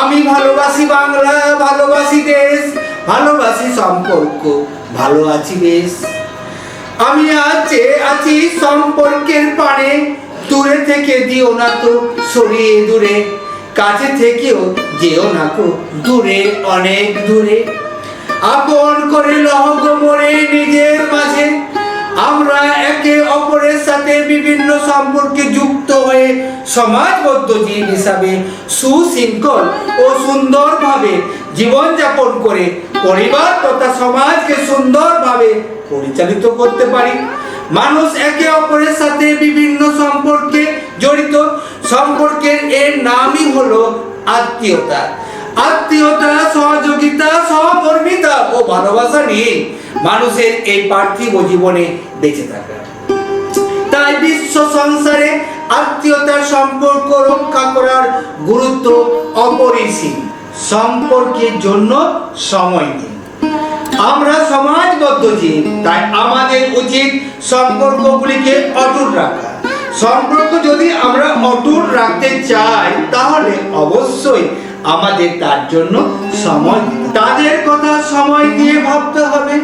আমি ভালোবাসি বাংলা, ভালোবাসি দেশ, ভালোবাসি সম্পর্ক, ভালো আছি বেশ। আমি আছি সম্পর্কের পানে, দূরে থেকে দিও না তো সরিয়ে দূরে, কাছে থেকেও যেও না কো দূরে অনেক দূরে। আপন করে লহগ মোরে নিজের মাঝে, আমরা একে অপরের সাথে বিভিন্ন সম্পর্কে যুক্ত হয়ে সমাজবদ্ধ জীব হিসাবে সুশৃঙ্খল ও সুন্দরভাবে জীবনযাপন করে পরিবার তথা সমাজকে সুন্দরভাবে পরিচালিত করতে পারি। মানুষ একে অপরের সাথে বিভিন্ন সম্পর্কে জড়িত। সম্পর্কের এর নামই হলো আত্মীয়তা। আত্মীয়তা, সহযোগিতা, সহকর্মিতা ও ভালোবাসা নিয়ে মানুষের এই পার্থিব জীবনে বেঁচে থাকা। তাই বিশ্ব সংসারে আত্মীয়তার সম্পর্ক রক্ষা করার গুরুত্ব অপরিসীম। সম্পর্কের জন্য সময় দিন। আমরা সমাজবদ্ধ জীব, তাই আমাদের উচিত সম্পর্কগুলিকে অটুট রাখা। সম্পর্ক যদি আমরা অটুট রাখতে চাই তাহলে অবশ্যই আমাদের তার জন্য সময়, তাদের কথা সময় দিয়ে ভাবতে হবে,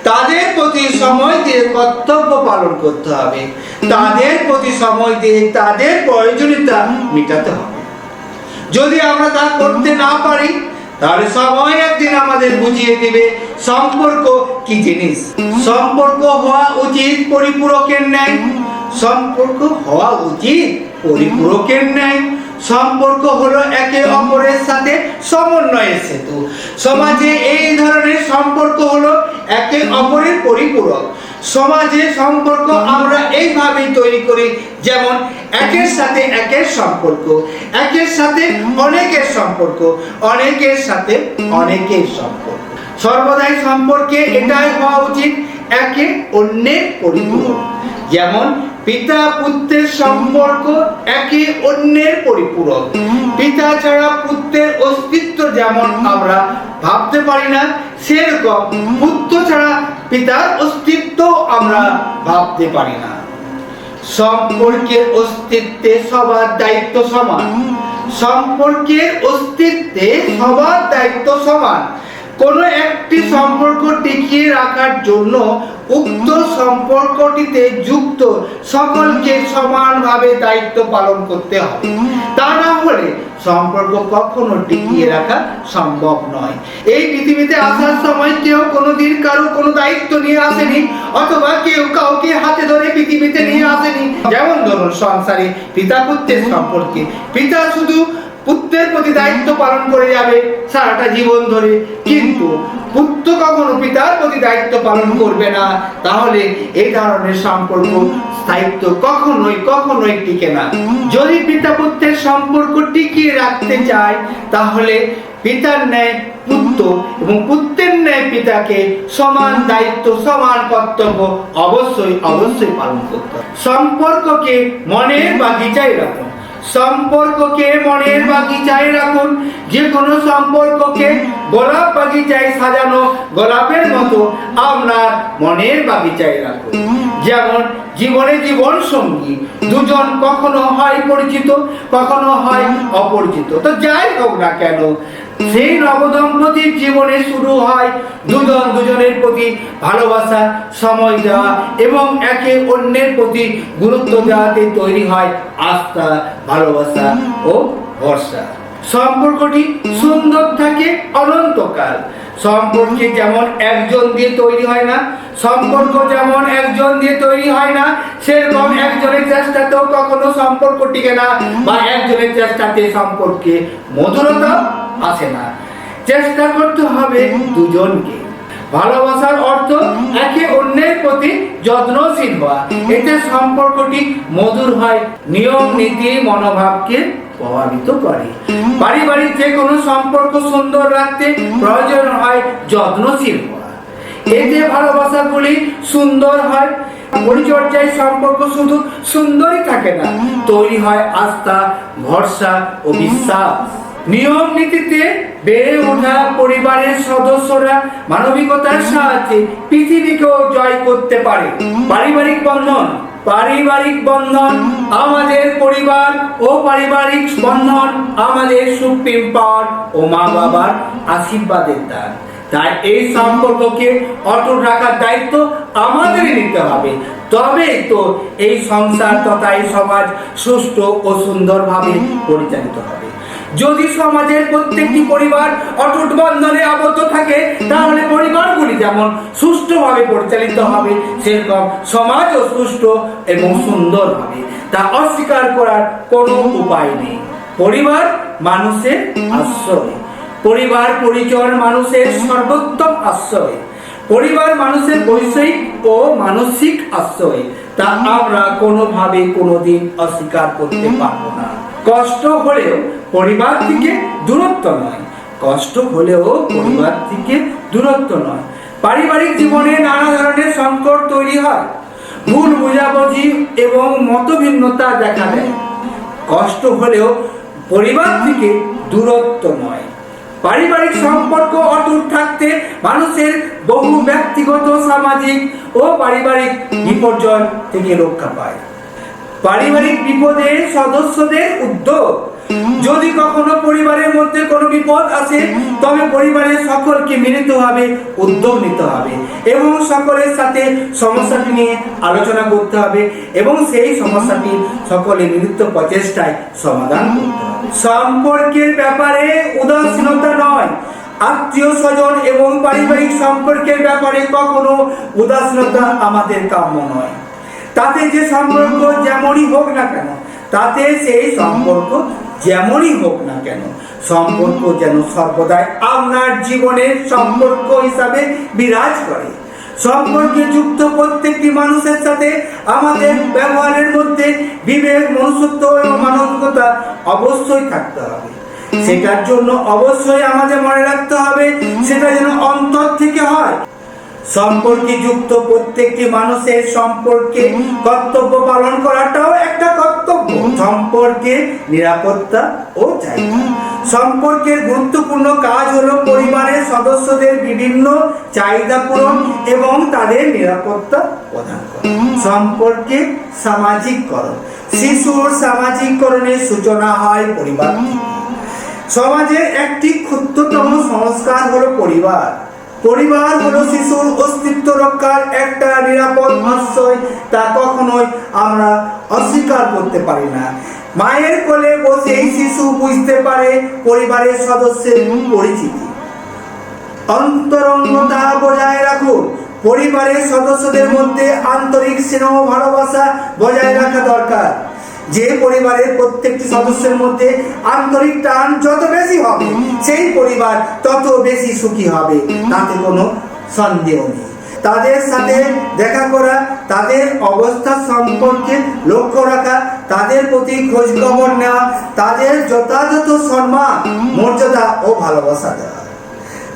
তাদের প্রতি সময় দিয়ে কর্তব্য পালন করতে হবে, তাদের প্রতি সময় দিয়ে তাদের প্রয়োজনীয়তা মেটাতে হবে। যদি আমরা তা করতে না পারি তাহলে সময় একদিন আমাদের বুঝিয়ে দিবে সম্পর্ক কি জিনিস। সম্পর্ক হওয়া উচিত পরিপূরকের ন্যায়। সম্পর্ক হওয়া উচিত পরিপূরকের ন্যায়। সম্পর্ক হলো একে অপরের সাথে সমন্বয়ের সেতু। সমাজে এই ধরনের সম্পর্ক হলো একে অপরের পরিপূরক। সমাজে সম্পর্ক আমরা এইভাবেই তৈরি করি, যেমন একের সাথে একের সম্পর্ক, একের সাথে অনেকের সম্পর্ক, অনেকের সাথে অনেকের সম্পর্ক। সর্বদাই সম্পর্কে এটাই হওয়া উচিত একে অন্যের পরিপূরক। যেমন পিতা পুত্রের সম্পর্ক একে অন্যের পরিপূরক। পিতা ছাড়া পুত্রের অস্তিত্ব যেমন আমরা ভাবতে পারি না, সেরকম পুত্র ছাড়া পিতার অস্তিত্ব আমরা ভাবতে পারি না। সম্পর্কের অস্তিত্বে সবার দায়িত্ব সমান। সম্পর্কের অস্তিত্বে সবার দায়িত্ব সমান। কোন একটি সম্পর্ক টিকিয়ে রাখার জন্য উক্ত সম্পর্কটিতে যুক্ত সকলকে সমানভাবে দায়িত্ব পালন করতে হবে। তা না হলে সম্পর্ক কখনো টিকিয়ে রাখা সম্ভব নয়। এই পৃথিবীতে আসার সময় কেউ কোনোদিন কারো কোনো দায়িত্ব নিয়ে আসেনি, অথবা কেউ কাউকে হাতে ধরে পৃথিবীতে নিয়ে আসেনি। যেমন ধরুন সংসারে পিতা পুত্রের সম্পর্কে পিতা শুধু পুত্রের প্রতি দায়িত্ব পালন করে যাবে সারাটা জীবন ধরে, কিন্তু পুত্র কখনো পিতার প্রতি দায়িত্ব পালন করবে না। তাহলে এই ধরনের সম্পর্ক স্থায়িত্ব কখনোই টিকে না। যদি পিতা পুত্রের সম্পর্ক টিকিয়ে রাখতে চায় তাহলে পিতার ন্যায় পুত্র এবং পুত্রের ন্যায় পিতাকে সমান দায়িত্ব, সমান কর্তব্য অবশ্যই পালন করতে হবে। সম্পর্ককে মনের বাগিচায় রাখুন। সম্পর্ককে মনের বাগিচায় রাখুন। যে কোনো সম্পর্ককে গোলাপ বাগিচায় সাজানো গোলাপের মতো আপনার মনের বাগিচায় রাখুন। যেমন জীবনে জীবন সঙ্গী দুজন কখনো হয় পরিচিত, কখনো হয় অপরিচিত। তো যাই হোক না কেন, সেই নবদম্পতির জীবনে শুরু হয় দুজনের প্রতি ভালোবাসা, সময় দেওয়া এবং একে অন্যের প্রতি গুরুত্ব দেওয়াতে তৈরি হয় আস্থা, ভালোবাসা ও ভরসা। সম্পর্কটি সুন্দর থাকে অনন্তকাল। সম্পর্কে যেমন একজন দিয়ে তৈরি হয় না, সম্পর্ক যেমন একজন দিয়ে তৈরি হয় না, সেরকম একজনের চেষ্টাতেও কখনো সম্পর্ক টিকে না, বা একজনের চেষ্টাতে সম্পর্কে মধুরতা আসে না। চেষ্টা করতে হবে দুজনকে। ভালোবাসার অর্থ একে অন্যের প্রতি যত্নশীল হওয়া। এতে সম্পর্কটি মধুর হয়, নিয়ম নীতি মনোভাবকে প্রভাবিত করে। পারিবারিক যে কোনো সম্পর্ক সুন্দর রাখতে প্রয়োজন হয় যত্নশীল হওয়া। এতে ভালোবাসাগুলি সুন্দর হয়। পরিচর্যায় সম্পর্ক শুধু সুন্দরই থাকে না, তৈরি হয় আস্থা, ভরসা ও বিশ্বাস। নিয়ম নীতিতে বেড়ে ওঠা পরিবারের সদস্যরা মানবিকতার সাহায্যে পৃথিবীকেও জয় করতে পারে। পারিবারিক বন্ধন পারিবারিক বন্ধন আমাদের পরিবার ও পারিবারিক বন্ধন আমাদের সুপ্রিম পাওয়ার ও মা বাবার আশীর্বাদের দান। তাই এই সম্পর্ককে অটুট রাখার দায়িত্ব আমাদেরই নিতে হবে। তবেই তো এই সংসার তথা এই সমাজ সুষ্ঠু ও সুন্দরভাবে পরিচালিত হবে। যদি সমাজের প্রত্যেকটি পরিবার অটুট বন্ধনে আবদ্ধ থাকে, তাহলে পরিবারগুলি যেমন সুষ্ঠুভাবে পরিচালিত হবে, সেরকম সমাজও সুষ্ঠু এবং সুন্দর হবে। তা অস্বীকার করার কোনো উপায় নেই। পরিবার মানুষের আশ্রয়, পরিবার পরিচয় মানুষের সর্বোত্তম আশ্রয়, পরিবার মানুষের বৈষয়িক ও মানসিক আশ্রয়। তা আমরা কোনোভাবে কোনোদিন অস্বীকার করতে পারবো না। কষ্ট হলেও পরিবার থেকে দূরত্ব নয়, কষ্ট হলেও পরিবার থেকে দূরত্ব নয়। পারিবারিক জীবনে নানা ধরনের সংকট তৈরি হয়, ভুল বোঝাবুঝি এবং মতভিন্নতা দেখা দেয়। কষ্ট হলেও পরিবার থেকে দূরত্ব নয়। পারিবারিক সম্পর্ক অটুট থাকতে মানুষের বহু ব্যক্তিগত, সামাজিক ও পারিবারিক বিপর্যয় থেকে রক্ষা পায়। পারিবারিক বিপদে সদস্যদের উদ্যোগ। যদি কখনো পরিবারের মধ্যে কোনো বিপদ আসে, তবে পরিবারের সকলকে মিলিতভাবে উদ্যোগ নিতে হবে এবং সকলের সাথে সমস্যাটি নিয়ে আলোচনা করতে হবে এবং সেই সমস্যাটি সকলে মিলিত প্রচেষ্টায় সমাধান করতে হবে। সম্পর্কের ব্যাপারে উদাসীনতা নয়। আত্মীয় স্বজন এবং পারিবারিক সম্পর্কের ব্যাপারে কখনো উদাসীনতা আমাদের কাম্য নয়। তাতে যে সম্পর্ক যেমনই হোক না কেন, তাতে সেই সম্পর্ক যেমনই হোক না কেন, সম্পর্ক যেন সর্বদাই আপনার জীবনের সম্পর্ক হিসাবে বিরাজ করে। সম্পর্কে যুক্ত প্রত্যেকটি মানুষের সাথে আমাদের ব্যবহারের মধ্যে বিবেক, মনুষ্যত্ব এবং মানবিকতা অবশ্যই থাকতে হবে। সেটার জন্য অবশ্যই আমাদের মনে রাখতে হবে সেটা যেন অন্তর থেকে হয়। সম্পর্কে যুক্ত প্রত্যেকটি মানুষের সম্পর্কে কর্তব্য পালন করাটাও একটা কর্তব্য। সম্পর্কে নিরাপত্তা ও চাহিদা। সম্পর্কের গুরুত্বপূর্ণ কাজ হলো পরিবারের সদস্যদের বিভিন্ন চাহিদা পূরণ এবং তাদের নিরাপত্তা প্রদান করা। সম্পর্কে সামাজিককরণ। শিশুর সামাজিককরণের সূচনা হয় পরিবার থেকে। সমাজের একটি ক্ষুদ্রতম সংস্কার হলো পরিবার। পরিবার হলো শিশুর অস্তিত্ব রক্ষার একটা নিরাপদ আশ্রয়। তা কখনোই আমরা অস্বীকার করতে পারি না। মায়ের কোলে বসেই শিশু বুঝতে পারে পরিবারের সদস্যের পরিচিতি। অন্তরঙ্গতা বজায় রাখুন। পরিবারের সদস্যদের মধ্যে আন্তরিক স্নেহ ভালোবাসা বজায় রাখা দরকার। যে পরিবারের প্রত্যেকটি সদস্যের মধ্যে আন্তরিক টান যত বেশি হবে, সেই পরিবার তত বেশি সুখী হবে, তাতে কোনো সন্দেহ নেই। তাদের সাথে দেখা করা, তাদের অবস্থা সম্পর্কে লক্ষ্য রাখা, তাদের প্রতি খোঁজ খবর নেওয়া, তাদের যথাযথ সম্মান, মর্যাদা ও ভালোবাসা দেওয়া।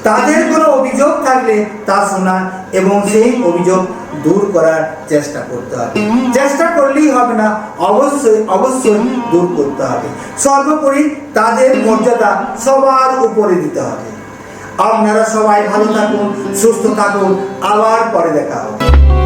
তাদের কোনো অভিযোগ থাকলে তা শোনা এবং সেই অভিযোগ দূর করার চেষ্টা করতে হবে। চেষ্টা করলেই হবে না, অবশ্যই অবশ্যই দূর করতে হবে। সর্বোপরি তাদের মর্যাদা সবার উপরে দিতে হবে। আপনারা সবাই ভালো থাকুন, সুস্থ থাকুন। আবার পরে দেখা হবে।